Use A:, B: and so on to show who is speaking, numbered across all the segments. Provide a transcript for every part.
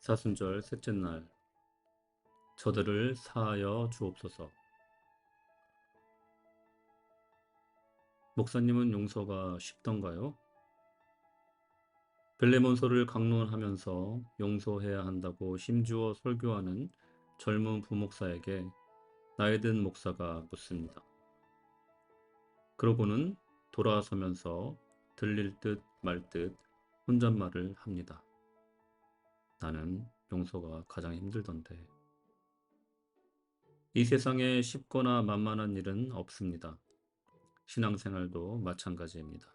A: 사순절 셋째 날, 저들을 사하여 주옵소서. 목사님은 용서가 쉽던가요? 빌레몬서를 강론하면서 용서해야 한다고 힘주어 설교하는 젊은 부목사에게 나이 든 목사가 묻습니다. 그러고는 돌아서면서 들릴 듯 말 듯 혼잣말을 합니다. 나는 용서가 가장 힘들던데. 이 세상에 쉽거나 만만한 일은 없습니다. 신앙생활도 마찬가지입니다.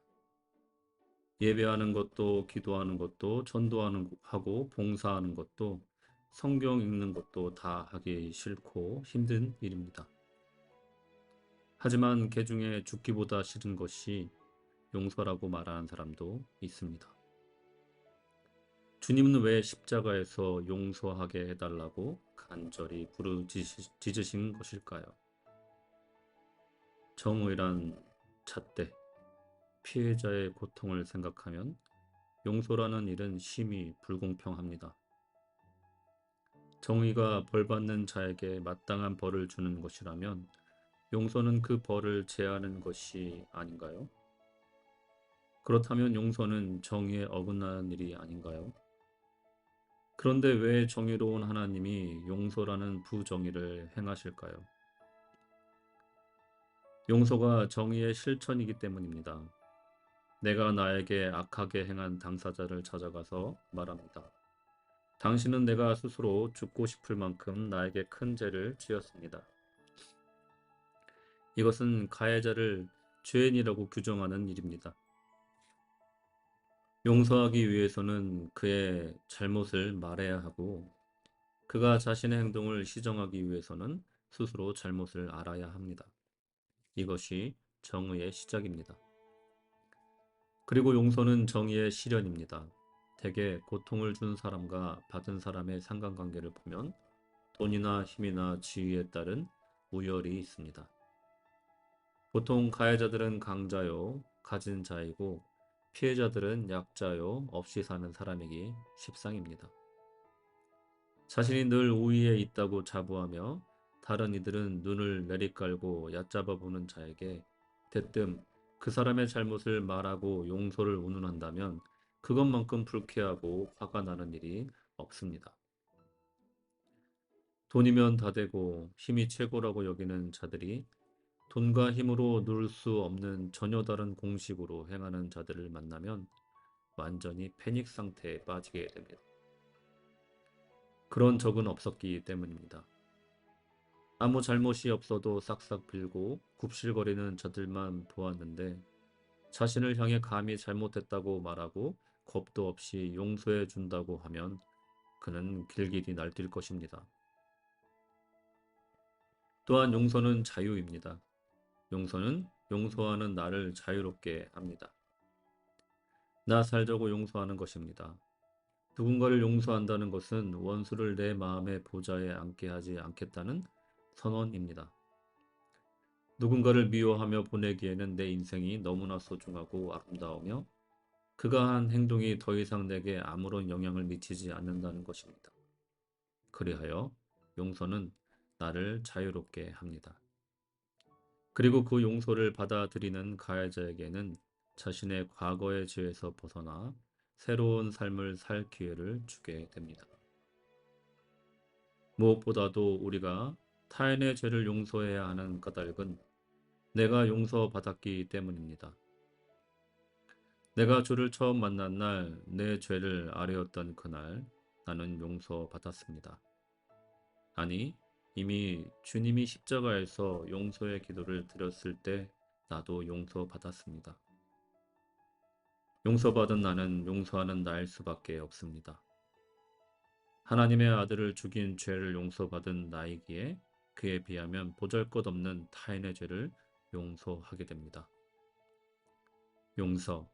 A: 예배하는 것도, 기도하는 것도, 하고 봉사하는 것도, 성경 읽는 것도 다 하기 싫고 힘든 일입니다. 하지만 그 중에 죽기보다 싫은 것이 용서라고 말하는 사람도 있습니다. 주님은 왜 십자가에서 용서하게 해달라고 간절히 부르짖으신 것일까요? 정의란 잣대, 피해자의 고통을 생각하면 용서라는 일은 심히 불공평합니다. 정의가 벌받는 자에게 마땅한 벌을 주는 것이라면 용서는 그 벌을 제하는 것이 아닌가요? 그렇다면 용서는 정의에 어긋나는 일이 아닌가요? 그런데 왜 정의로운 하나님이 용서라는 부정의를 행하실까요? 용서가 정의의 실천이기 때문입니다. 내가 나에게 악하게 행한 당사자를 찾아가서 말합니다. 당신은 내가 스스로 죽고 싶을 만큼 나에게 큰 죄를 지었습니다. 이것은 가해자를 죄인이라고 규정하는 일입니다. 용서하기 위해서는 그의 잘못을 말해야 하고 그가 자신의 행동을 시정하기 위해서는 스스로 잘못을 알아야 합니다. 이것이 정의의 시작입니다. 그리고 용서는 정의의 실현입니다. 대개 고통을 준 사람과 받은 사람의 상관관계를 보면 돈이나 힘이나 지위에 따른 우열이 있습니다. 보통 가해자들은 강자요, 가진 자이고 피해자들은 약자요, 없이 사는 사람이기 십상입니다. 자신이 늘 우위에 있다고 자부하며 다른 이들은 눈을 내리깔고 얕잡아 보는 자에게 대뜸 그 사람의 잘못을 말하고 용서를 운운한다면 그것만큼 불쾌하고 화가 나는 일이 없습니다. 돈이면 다 되고 힘이 최고라고 여기는 자들이 돈과 힘으로 누를 수 없는 전혀 다른 공식으로 행하는 자들을 만나면 완전히 패닉 상태에 빠지게 됩니다. 그런 적은 없었기 때문입니다. 아무 잘못이 없어도 싹싹 빌고 굽실거리는 자들만 보았는데 자신을 향해 감히 잘못했다고 말하고 겁도 없이 용서해 준다고 하면 그는 길길이 날뛸 것입니다. 또한 용서는 자유입니다. 용서는 용서하는 나를 자유롭게 합니다. 나 살자고 용서하는 것입니다. 누군가를 용서한다는 것은 원수를 내 마음의 보좌에 앉게 하지 않겠다는 선언입니다. 누군가를 미워하며 보내기에는 내 인생이 너무나 소중하고 아름다우며 그가 한 행동이 더 이상 내게 아무런 영향을 미치지 않는다는 것입니다. 그리하여 용서는 나를 자유롭게 합니다. 그리고 그 용서를 받아들이는 가해자에게는 자신의 과거의 죄에서 벗어나 새로운 삶을 살 기회를 주게 됩니다. 무엇보다도 우리가 타인의 죄를 용서해야 하는 까닭은 내가 용서받았기 때문입니다. 내가 주를 처음 만난 날, 내 죄를 아뢰었던 그날, 나는 용서받았습니다. 아니, 이미 주님이 십자가에서 용서의 기도를 드렸을 때 나도 용서받았습니다. 용서받은 나는 용서하는 나일 수밖에 없습니다. 하나님의 아들을 죽인 죄를 용서받은 나이기에 그에 비하면 보잘것없는 타인의 죄를 용서하게 됩니다. 용서,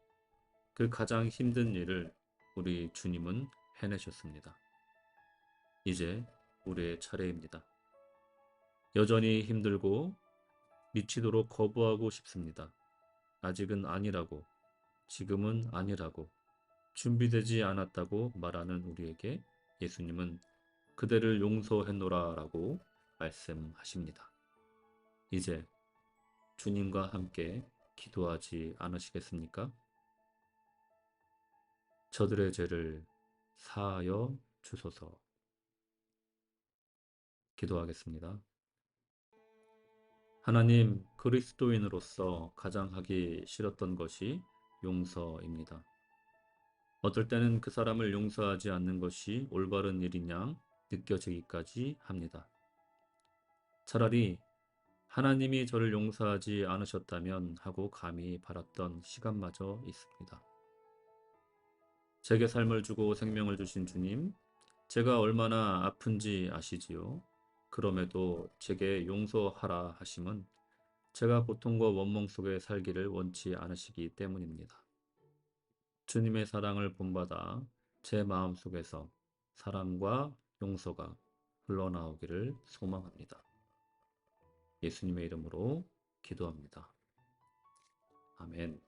A: 그 가장 힘든 일을 우리 주님은 해내셨습니다. 이제 우리의 차례입니다. 여전히 힘들고 미치도록 거부하고 싶습니다. 아직은 아니라고, 지금은 아니라고, 준비되지 않았다고 말하는 우리에게 예수님은 그대를 용서했노라라고 말씀하십니다. 이제 주님과 함께 기도하지 않으시겠습니까? 저들의 죄를 사하여 주소서. 기도하겠습니다. 하나님, 그리스도인으로서 가장 하기 싫었던 것이 용서입니다. 어떨 때는 그 사람을 용서하지 않는 것이 올바른 일인 양 느껴지기까지 합니다. 차라리 하나님이 저를 용서하지 않으셨다면 하고 감히 바랐던 시간마저 있습니다. 제게 삶을 주고 생명을 주신 주님, 제가 얼마나 아픈지 아시지요? 그럼에도 제게 용서하라 하심은 제가 고통과 원망 속에 살기를 원치 않으시기 때문입니다. 주님의 사랑을 본받아 제 마음속에서 사랑과 용서가 흘러나오기를 소망합니다. 예수님의 이름으로 기도합니다. 아멘.